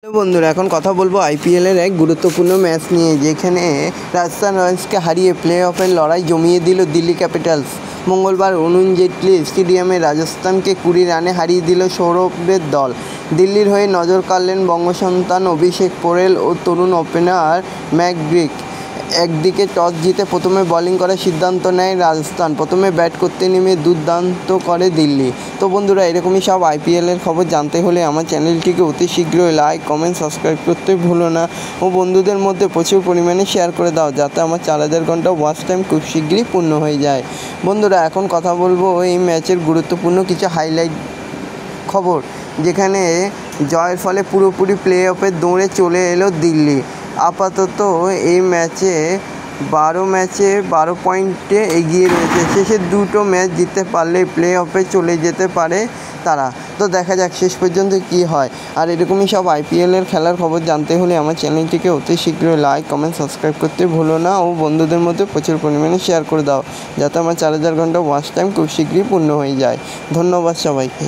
তো বন্ধুরা এখন কথা বলবো আইপিএলের এক গুরুত্বপূর্ণ ম্যাচ নিয়ে, যেখানে রাজস্থান রয়্যালসকে হারিয়ে প্লে অফের লড়াই জমিয়ে দিল দিল্লি ক্যাপিটালস। মঙ্গলবার অরুণ জেটলি স্টেডিয়ামে রাজস্থানকে 20 রানে হারিয়ে দিল সৌরভের দল। দিল্লির হয়ে নজর কাড়লেন বঙ্গসন্তান অভিষেক পোরেল ও তরুণ ওপেনার ম্যাকগ্রিক। একদিকে টস জিতে প্রথমে বোলিং করার সিদ্ধান্ত নেয় রাজস্থান। প্রথমে ব্যাট করতে নেমে দুর্দান্ত করে দিল্লি। তো বন্ধুরা, এরকমই সব আইপিএলের খবর জানতে হলে আমার চ্যানেলটিকে অতি শীঘ্রই লাইক, কমেন্ট, সাবস্ক্রাইব করতে ভুলো না ও বন্ধুদের মধ্যে প্রচুর পরিমাণে শেয়ার করে দাও, যাতে আমার 4000 ঘন্টা ওয়াচ টাইম খুব শীঘ্রই পূর্ণ হয়ে যায়। বন্ধুরা, এখন কথা বলবো এই ম্যাচের গুরুত্বপূর্ণ কিছু হাইলাইট খবর, যেখানে জয়ের ফলে পুরোপুরি প্লে অফের দৌড়ে চলে এলো দিল্লি। আপাতত এই ম্যাচে 12 পয়েন্টে এগিয়ে রয়েছে। শেষের দুটো ম্যাচ জিততে পারলে প্লে অফে চলে যেতে পারে তারা। তো দেখা যাক শেষ পর্যন্ত কী হয়। আর এরকমই সব আইপিএলের খেলার খবর জানতে হলে আমার চ্যানেলটিকে অতি শীঘ্রই লাইক, কমেন্ট, সাবস্ক্রাইব করতে ভুলো না ও বন্ধুদের মধ্যে প্রচুর পরিমাণে শেয়ার করে দাও, যাতে আমার 4000 ঘন্টা ওয়াচ টাইম খুব শীঘ্রই পূর্ণ হয়ে যায়। ধন্যবাদ সবাইকে।